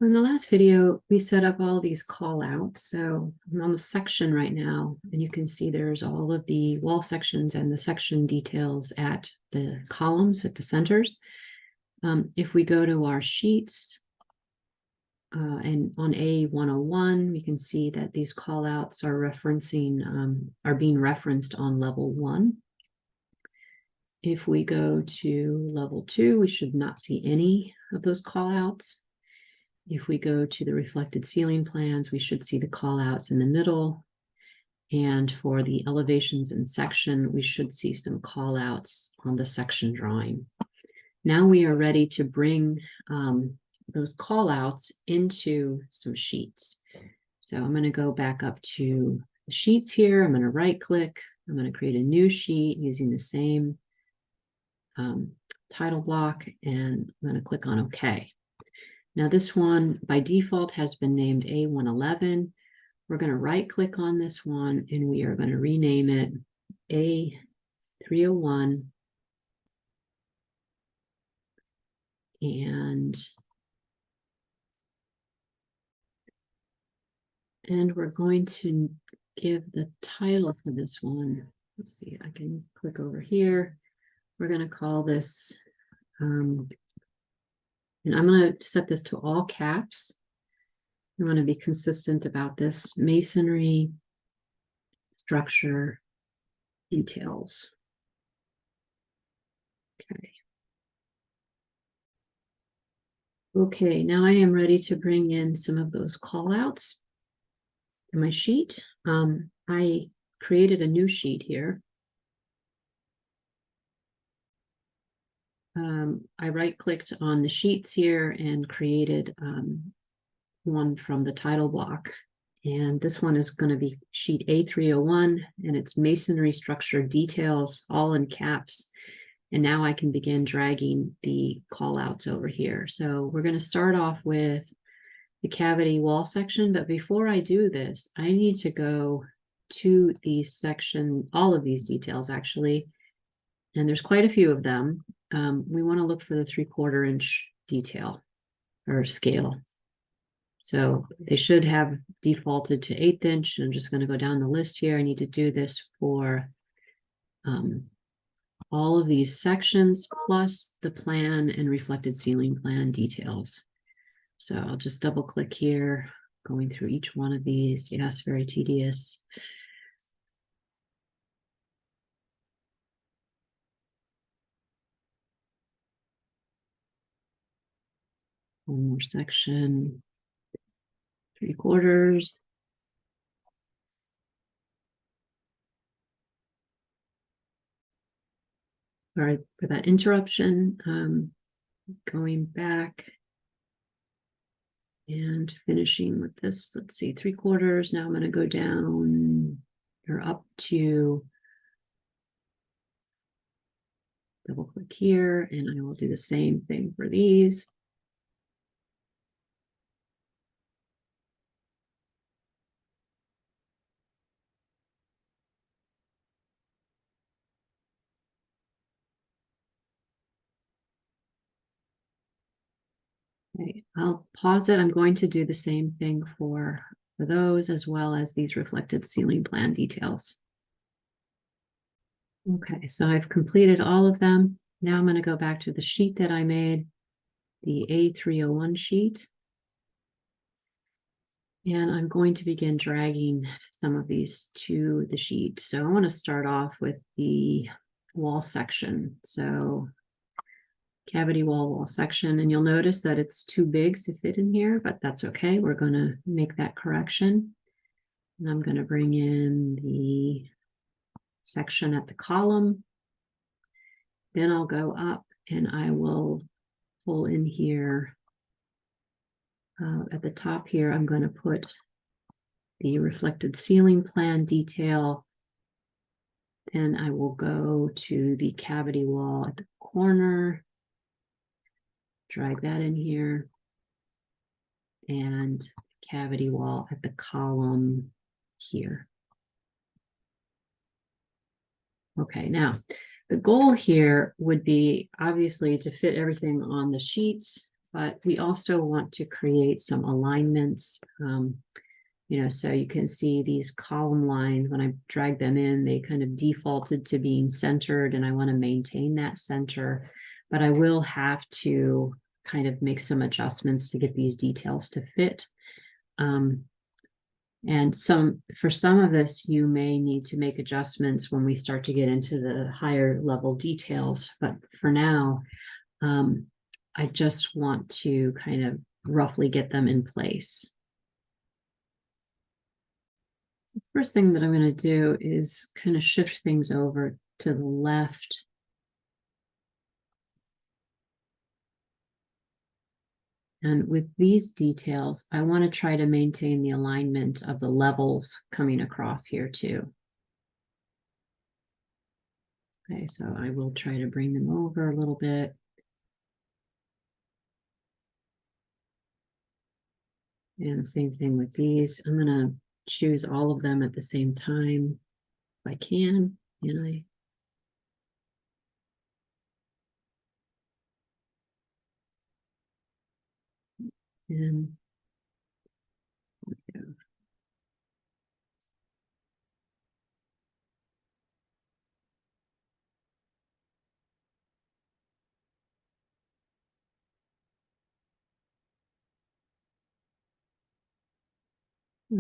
In the last video, we set up all these call outs. So I'm on the section right now, and you can see there's all of the wall sections and the section details at the columns at the centers. If we go to our sheets, and on A101, we can see that these call outs are being referenced on level 1. If we go to level 2, we should not see any of those call outs. If we go to the reflected ceiling plans, we should see the call outs in the middle. And for the elevations and section, we should see some call outs on the section drawing. Now we are ready to bring those call outs into some sheets. So I'm going to go back up to the sheets here. I'm going to right click. I'm going to create a new sheet using the same title block, and I'm going to click on OK. Now this one by default has been named A111. We're going to right click on this one and we are going to rename it A301. And we're going to give the title for this one. Let's see, I can click over here. We're going to call this, and I'm going to set this to all caps. I want to be consistent about this: masonry structure details. Okay. Okay, now I am ready to bring in some of those call outs in my sheet. I created a new sheet here. I right-clicked on the sheets here and created one from the title block. And this one is going to be sheet A301, and it's masonry structure details, all in caps. And now I can begin dragging the call outs over here. So we're going to start off with the cavity wall section. But before I do this, I need to go to these section, all of these details actually. And there's quite a few of them. We want to look for the 3/4 inch detail or scale. So they should have defaulted to 1/8 inch. I'm just going to go down the list here. I need to do this for all of these sections plus the plan and reflected ceiling plan details. So I'll just double click here, going through each one of these. Yes, very tedious. One more section, 3/4. Sorry for that interruption. Going back and finishing with this, let's see, 3/4. Now I'm going to go down or up to, double click here, and I will do the same thing for these. Okay, I'll pause it. I'm going to do the same thing for those, as well as these reflected ceiling plan details. Okay, so I've completed all of them. Now I'm going to go back to the sheet that I made, the A301 sheet. And I'm going to begin dragging some of these to the sheet. So I want to start off with the wall section. So cavity wall section, and you'll notice that it's too big to fit in here, but that's okay. We're going to make that correction. And I'm going to bring in the section at the column. Then I'll go up and I will pull in here. At the top here, I'm going to put the reflected ceiling plan detail. Then I will go to the cavity wall at the corner, drag that in here, and cavity wall at the column here. Okay, now the goal here would be obviously to fit everything on the sheets but we also want to create some alignments. So you can see these column lines, when I drag them in, they kind of defaulted to being centered, and I want to maintain that center, but I will have to kind of make some adjustments to get these details to fit. And for some of this, you may need to make adjustments when we start to get into the higher level details. But for now, I just want to kind of roughly get them in place. So the first thing that I'm going to do is kind of shift things over to the left. And with these details, I want to try to maintain the alignment of the levels coming across here too. Okay, so I will try to bring them over a little bit. And the same thing with these. I'm going to choose all of them at the same time if I can. And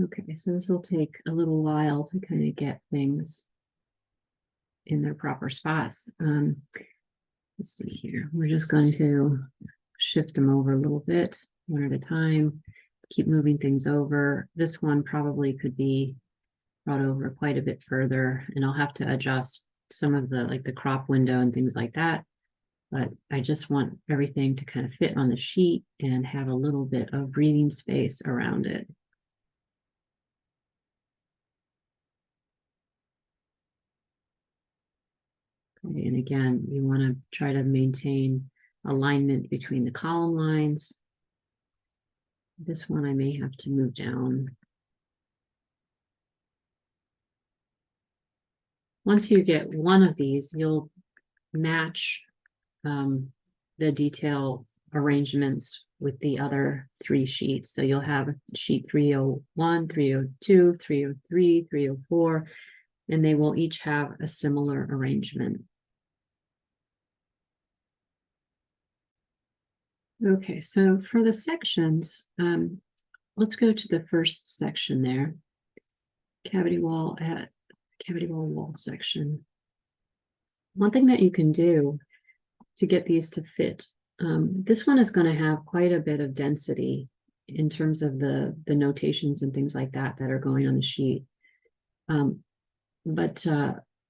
okay, so this will take a little while to kind of get things in their proper spots. Let's see here. We're just going to shift them over a little bit, one at a time, keep moving things over. This one probably could be brought over quite a bit further, and I'll have to adjust some of the crop window and things like that. But I just want everything to kind of fit on the sheet and have a little bit of breathing space around it. Okay, and again, you want to try to maintain alignment between the column lines. This one I may have to move down. Once you get one of these, you'll match the detail arrangements with the other 3 sheets. So you'll have sheet 301, 302, 303, 304, and they will each have a similar arrangement. Okay, so for the sections, let's go to the first section there. Cavity wall wall section. One thing that you can do to get these to fit, this one is going to have quite a bit of density in terms of the notations and things like that are going on the sheet. But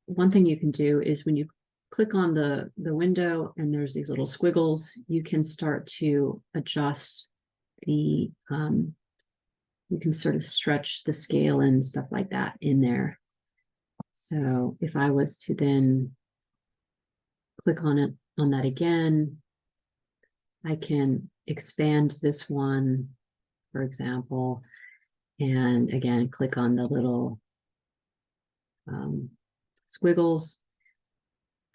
one thing you can do is when you click on the window and there's these little squiggles, you can start to adjust the, you can sort of stretch the scale and stuff like that in there. So if I was to then click on that again, I can expand this one, for example, and again, click on the little squiggles.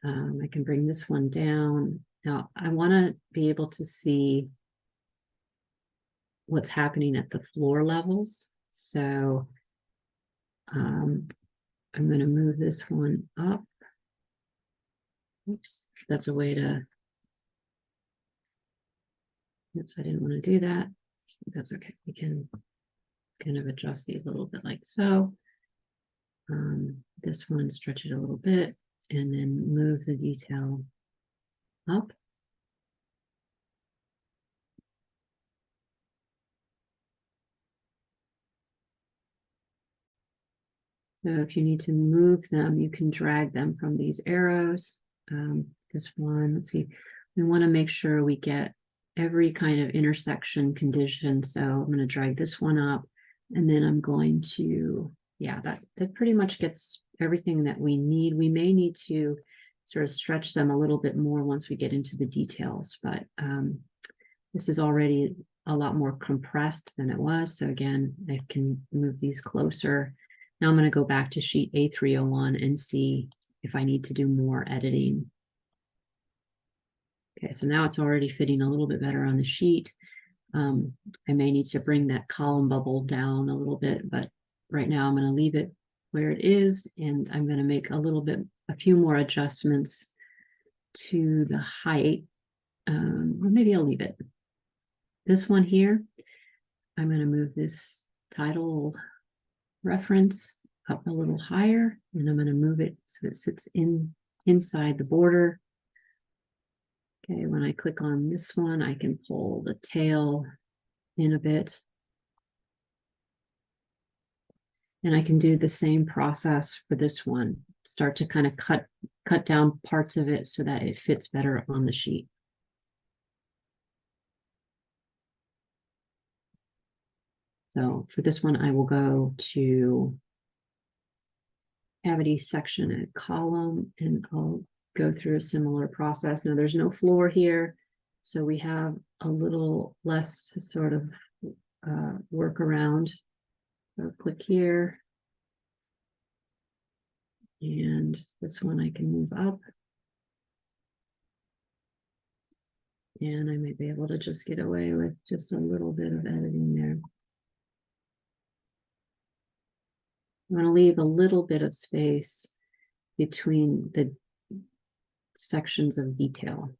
I can bring this one down. Now, I want to be able to see what's happening at the floor levels. So I'm going to move this one up. Oops, that's a way to, oops, I didn't want to do that. That's okay. We can kind of adjust these a little bit like so. This one, stretch it a little bit and then move the detail up. So if you need to move them, you can drag them from these arrows. This one, let's see, we want to make sure we get every kind of intersection condition. So I'm going to drag this one up, and then I'm going to, yeah, that pretty much gets everything that we need. We may need to sort of stretch them a little bit more once we get into the details, but this is already a lot more compressed than it was. So again, I can move these closer. Now I'm going to go back to sheet A301 and see if I need to do more editing. Okay, so now it's already fitting a little bit better on the sheet. I may need to bring that column bubble down a little bit, but right now I'm going to leave it where it is, and I'm going to make a few more adjustments to the height. Or maybe I'll leave it. This one here, I'm going to move this title reference up a little higher, and I'm going to move it so it sits inside the border. Okay, when I click on this one, I can pull the tail in a bit. And I can do the same process for this one. Start to kind of cut down parts of it so that it fits better on the sheet. So for this one, I will go to cavity section and column, and I'll go through a similar process. Now there's no floor here, so we have a little less to sort of work around. So click here. And this one I can move up. And I might be able to just get away with just a little bit of editing there. I'm going to leave a little bit of space between the sections of detail.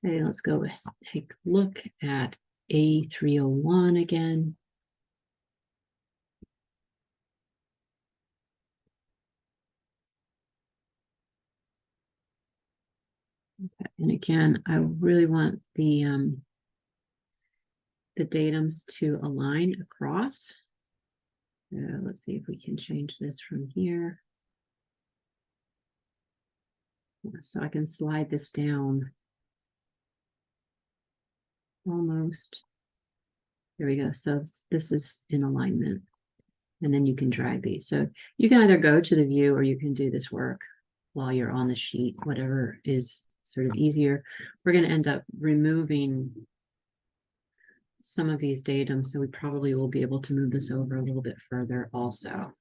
Okay, let's go take a look at A301 again. Okay, and again, I really want the datums to align across. Let's see if we can change this from here. So I can slide this down almost. There we go. So this is in alignment. And then you can drag these. So you can either go to the view or you can do this work while you're on the sheet, whatever is sort of easier. We're going to end up removing some of these datums, so we probably will be able to move this over a little bit further also,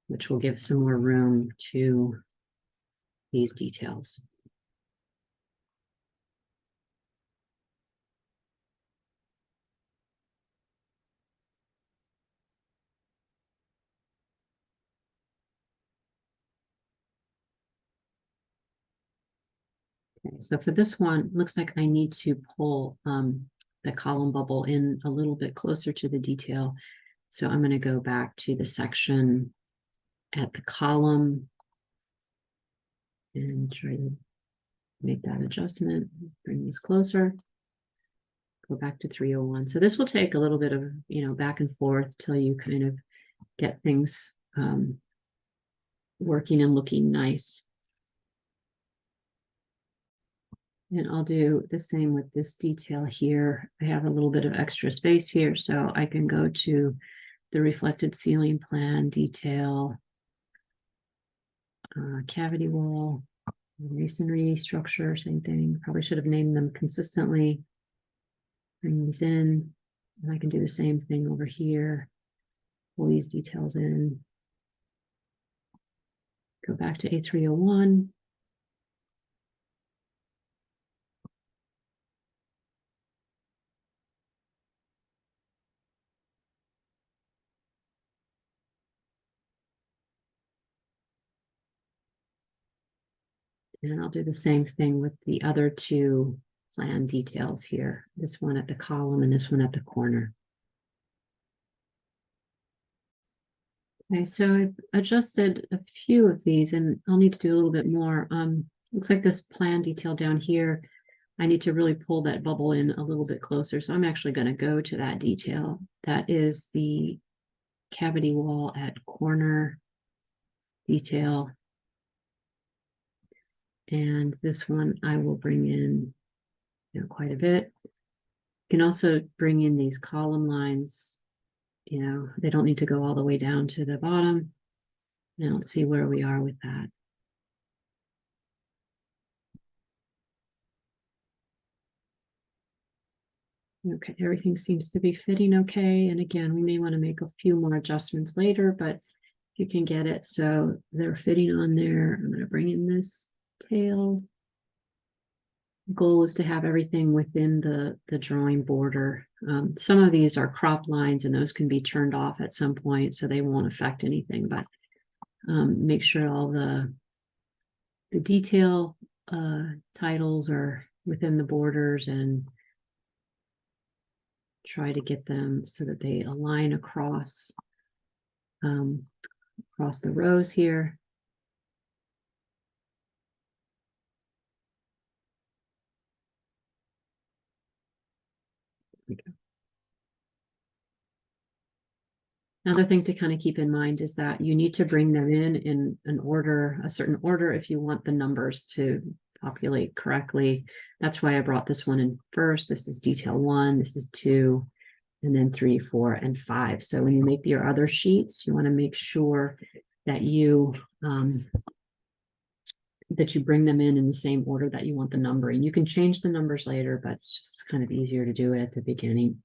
which will give some more room to these details. Okay, so for this one, looks like I need to pull the column bubble in a little bit closer to the detail. So I'm going to go back to the section at the column and try to make that adjustment, bring this closer, go back to 301. So this will take a little bit of, back and forth till you kind of get things working and looking nice. And I'll do the same with this detail here. I have a little bit of extra space here, so I can go to the reflected ceiling plan detail, cavity wall, masonry structure, same thing. Probably should have named them consistently. Bring these in, and I can do the same thing over here. Pull these details in. Go back to A301. And I'll do the same thing with the other two plan details here. This one at the column and this one at the corner. Okay, so I've adjusted a few of these and I'll need to do a little bit more. Looks like this plan detail down here, I need to really pull that bubble in a little bit closer. So I'm actually going to go to that detail. That is the cavity wall at corner detail. And this one I will bring in quite a bit. You can also bring in these column lines. They don't need to go all the way down to the bottom. And let's see where we are with that. Okay, everything seems to be fitting okay. And again, we may want to make a few more adjustments later, but you can get it. So they're fitting on there. I'm going to bring in this tail. goal is to have everything within the drawing border. Some of these are crop lines and those can be turned off at some point, so they won't affect anything, but make sure all the detail titles are within the borders, and try to get them so that they align across the rows here. Another thing to kind of keep in mind is that you need to bring them in an order, a certain order, if you want the numbers to populate correctly. That's why I brought this one in first. This is detail 1, this is 2, and then 3, 4, and 5. So when you make your other sheets, you want to make sure that you bring them in the same order that you want the numbering. You can change the numbers later, but it's just kind of easier to do it at the beginning.